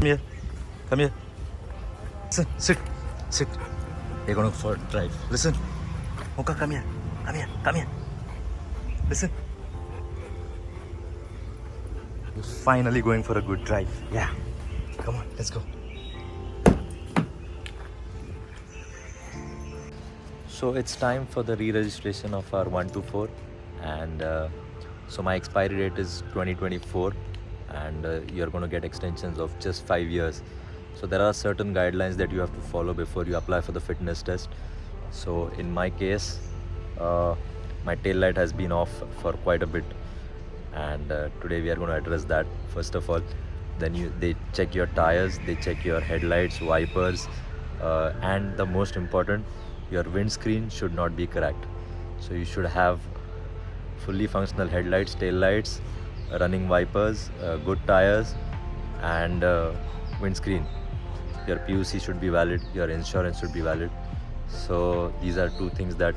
here. Come here. Listen, sit. Sit. We're going for a drive. Listen. Mocha, come here. Come here. Come here. Listen. You're finally going for a good drive. Yeah. Come on, let's go. So it's time for the re-registration of our 124, and so my expiry date is 2024, and you're going to get extensions of just 5 years. So there are certain guidelines that you have to follow before you apply for the fitness test. So in my case, my tail light has been off for quite a bit, and today we are going to address that first of all. Then they check your tires, they check your headlights, wipers, and the most important, your windscreen should not be cracked. So you should have fully functional headlights, tail lights, running wipers, good tires, and windscreen. Your PUC should be valid, your insurance should be valid. So these are two things that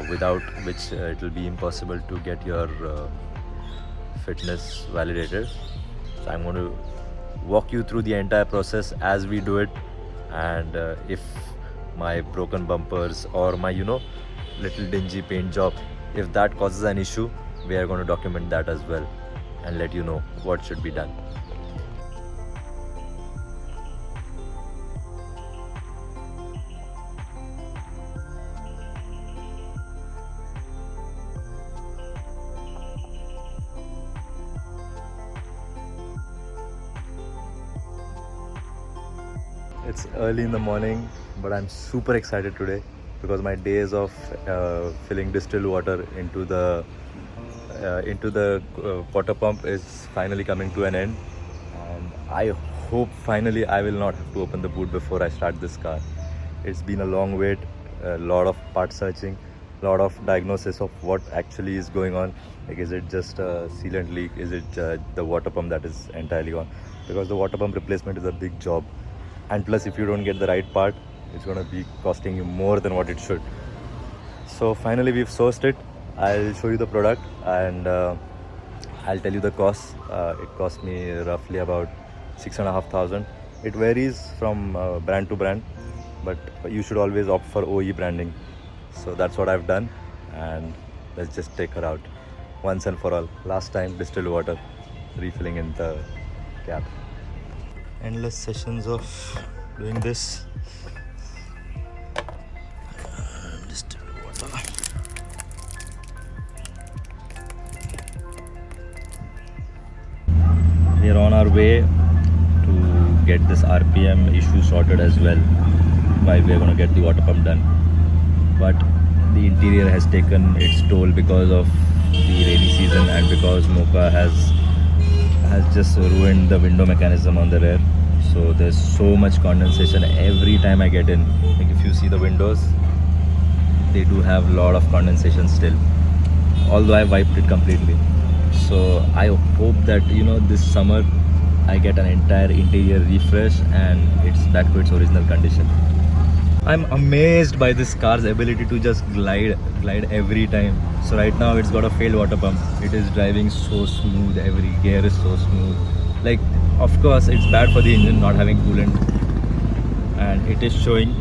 without which it will be impossible to get your fitness validated. So I'm going to walk you through the entire process as we do it, and if my broken bumpers or my little dingy paint job, if that causes an issue, we are going to document that as well and let you know what should be done. It's early in the morning, but I'm super excited today because my days of filling distilled water into the water pump is finally coming to an end, and I hope finally I will not have to open the boot before I start this car. It's been a long wait, a lot of part searching, a lot of diagnosis of what actually is going on. Like, is it just a sealant leak? Is it the water pump that is entirely gone? Because the water pump replacement is a big job. And plus, if you don't get the right part, it's going to be costing you more than what it should. So finally we've sourced it. I'll show you the product, and I'll tell you the cost. It cost me roughly about 6,500. It varies from brand to brand, but you should always opt for OE branding. So that's what I've done, and let's just take her out once and for all. Last time, distilled water, refilling in the cap. Endless sessions of doing this. Distilled water. We are on our way to get this RPM issue sorted as well, while we are going to get the water pump done. But the interior has taken its toll because of the rainy season, and because Mocha has just ruined the window mechanism on the rear. So there's so much condensation every time I get in. Like, if you see the windows, they do have a lot of condensation still, although I wiped it completely. So I hope that this summer I get an entire interior refresh and it's back to its original condition. I'm amazed by this car's ability to just glide every time. So right now it's got a failed water pump. It is driving so smooth, every gear is so smooth. Like, of course it's bad for the engine not having coolant, and it is showing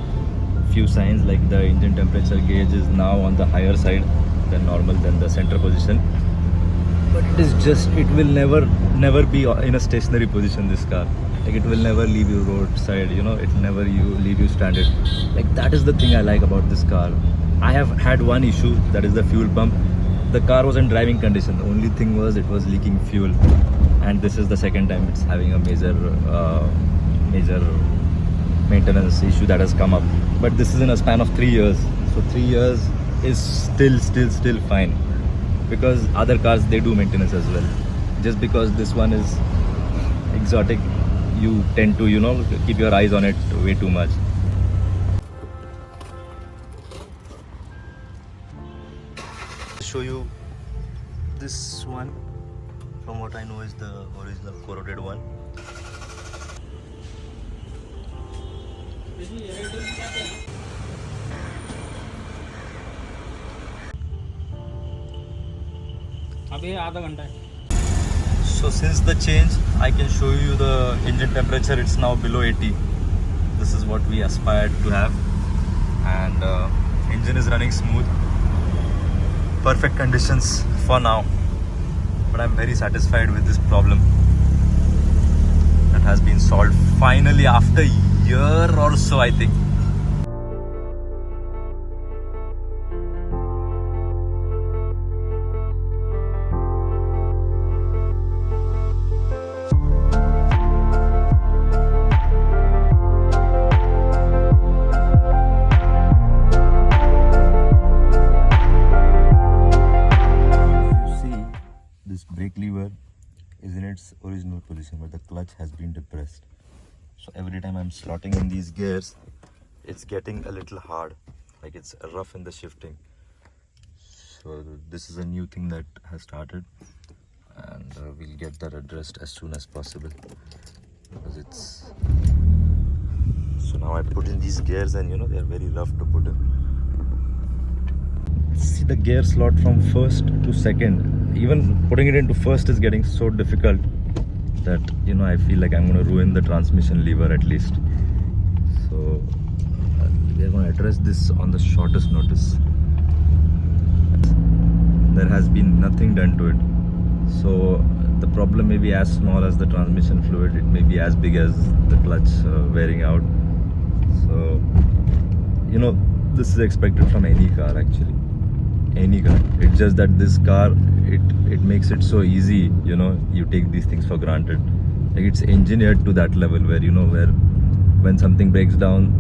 few signs, like the engine temperature gauge is now on the higher side than normal, than the center position. But it will never be in a stationary position, this car. Like, it will never leave you roadside, it never leave you stranded. Like, that is the thing I like about this car. I have had one issue, that is the fuel pump. The car was in driving condition. The only thing was it was leaking fuel, and this is the second time it's having a major maintenance issue that has come up. But this is in a span of 3 years. So 3 years is still fine, because other cars, they do maintenance as well. Just because this one is exotic, you tend to keep your eyes on it way too much. Show you this one. From what I know, is the original corroded one. अभी आधा घंटा है. So since the change, I can show you the engine temperature. It's now below 80. This is what we aspired to have, and engine is running smooth. Perfect conditions for now. But I'm very satisfied with this problem that has been solved finally after a year or so, I think. This brake lever is in its original position, but the clutch has been depressed. So every time I'm slotting in these gears, it's getting a little hard, like it's rough in the shifting. So this is a new thing that has started, and we'll get that addressed as soon as possible, because it's... So now I put in these gears, and you know, they're very rough to put in. See the gear slot from first to second. Even putting it into first is getting so difficult that, you know, I feel like I'm going to ruin the transmission lever at least. So we're going to address this on the shortest notice. There has been nothing done to it. So the problem may be as small as the transmission fluid. It may be as big as the clutch wearing out. So, you know, this is expected from any car actually. Any car. It's just that this car, it makes it so easy, you know, you take these things for granted. Like it's engineered to that level where, you know, where when something breaks down,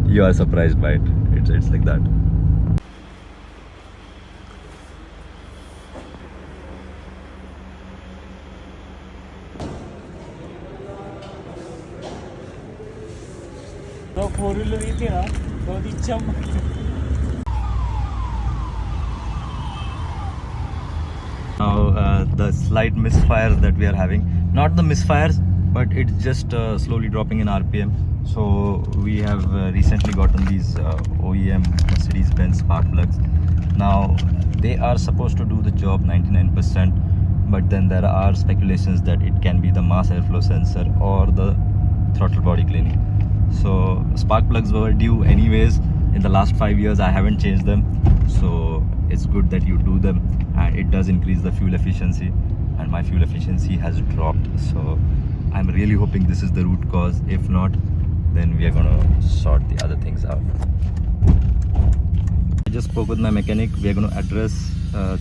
you are surprised by it. It's like that. Now the slight misfires that we are having, not the misfires, but it's just slowly dropping in RPM. So we have recently gotten these OEM Mercedes-Benz spark plugs. Now they are supposed to do the job 99%, but then there are speculations that it can be the mass airflow sensor or the throttle body cleaning. So spark plugs were due anyways. In the last 5 years I haven't changed them, so it's good that you do them, and it does increase the fuel efficiency, and my fuel efficiency has dropped. So I'm really hoping this is the root cause. If not, then we are gonna sort the other things out. I just spoke with my mechanic. We are gonna address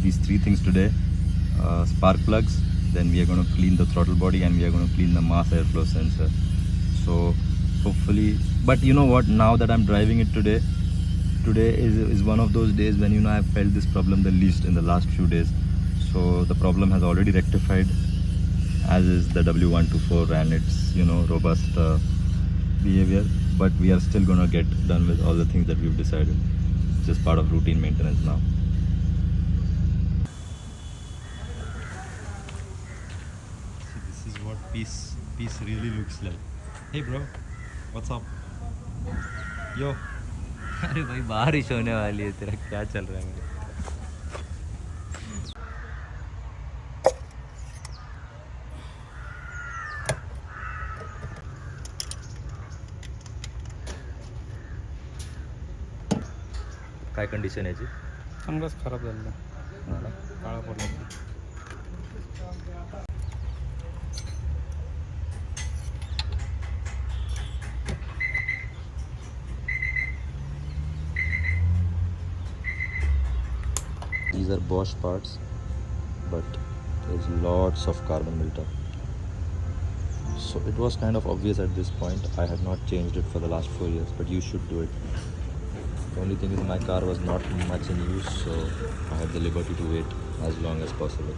these 3 things today: spark plugs, then we are gonna clean the throttle body, and we are gonna clean the mass airflow sensor. So hopefully, but you know what, now that I'm driving it today is one of those days when, you know, I've felt this problem the least in the last few days. So the problem has already rectified, as is the W124 and its, you know, robust behavior. But we are still gonna get done with all the things that we've decided. It's just part of routine maintenance now. See, this is what peace really looks like. Hey bro, what's up? Yo. अरे भाई बारिश होने वाली है, तेरा क्या चल रहा है? काय कंडिशन याची? चांगलाच खराब झालेला, काळा पडला. These are Bosch parts, but there's lots of carbon built up. So it was kind of obvious at this point. I had not changed it for the last 4 years, but you should do it. The only thing is my car was not much in use, so I had the liberty to wait as long as possible.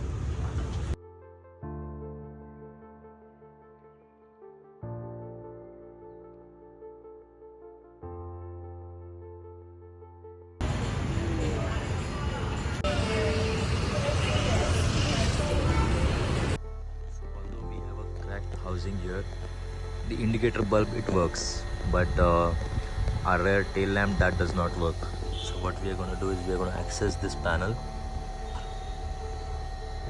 Housing here, the indicator bulb, it works, but our rear tail lamp, that does not work. So what we are going to do is we are going to access this panel.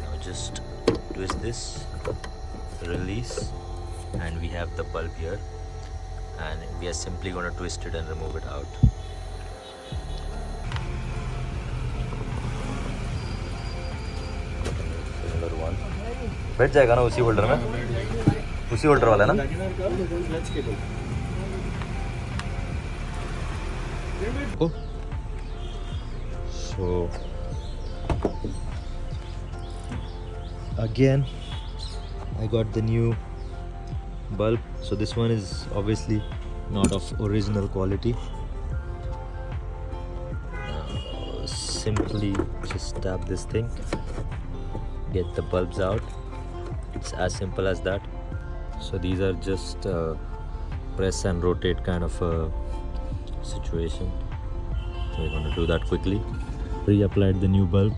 Now just do twist this, release, and we have the bulb here, and we are simply going to twist it and remove it out. Similar one. बैठ जाएगा ना उसी holder में, उसी holder वाला है ना. So again I got the new bulb. So this one is obviously not of original quality. Simply just tap this thing, get the bulbs out. It's as simple as that. So these are just press and rotate kind of a situation. So we're going to do that quickly. Pre-applied the new bulb.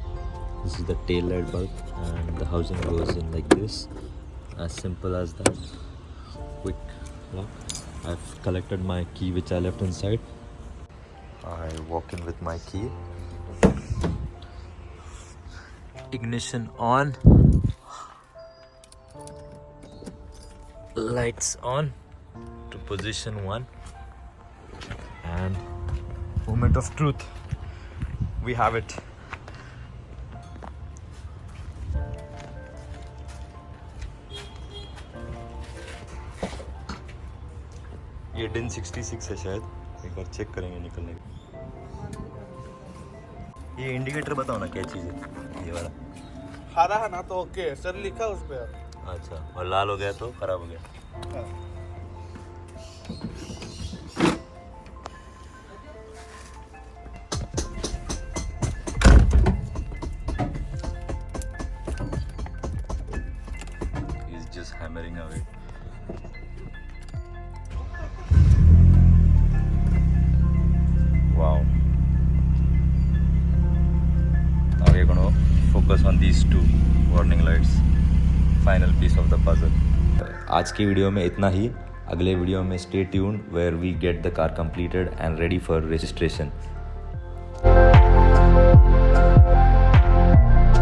This is the tail light bulb, and the housing goes in like this. As simple as that. Quick lock. I've collected my key which I left inside. I walk in with my key. Ignition on. Lights on to position 1. And moment of truth. We have it. ये दिन 66 है शायद, एक बार check करेंगे निकलने का. ये indicator बताओ ना क्या चीज़ है ये वाला. हरा है ना तो ओके सर लिखा उस पे. अच्छा, और लाल हो गया तो खराब हो गया. He's just hammering away. Wow. Now we are going to focus on these two warning lights. Final piece of the puzzle. आज की वीडियो में इतना ही. अगले वीडियो में stay tuned where we get the car completed and ready for registration.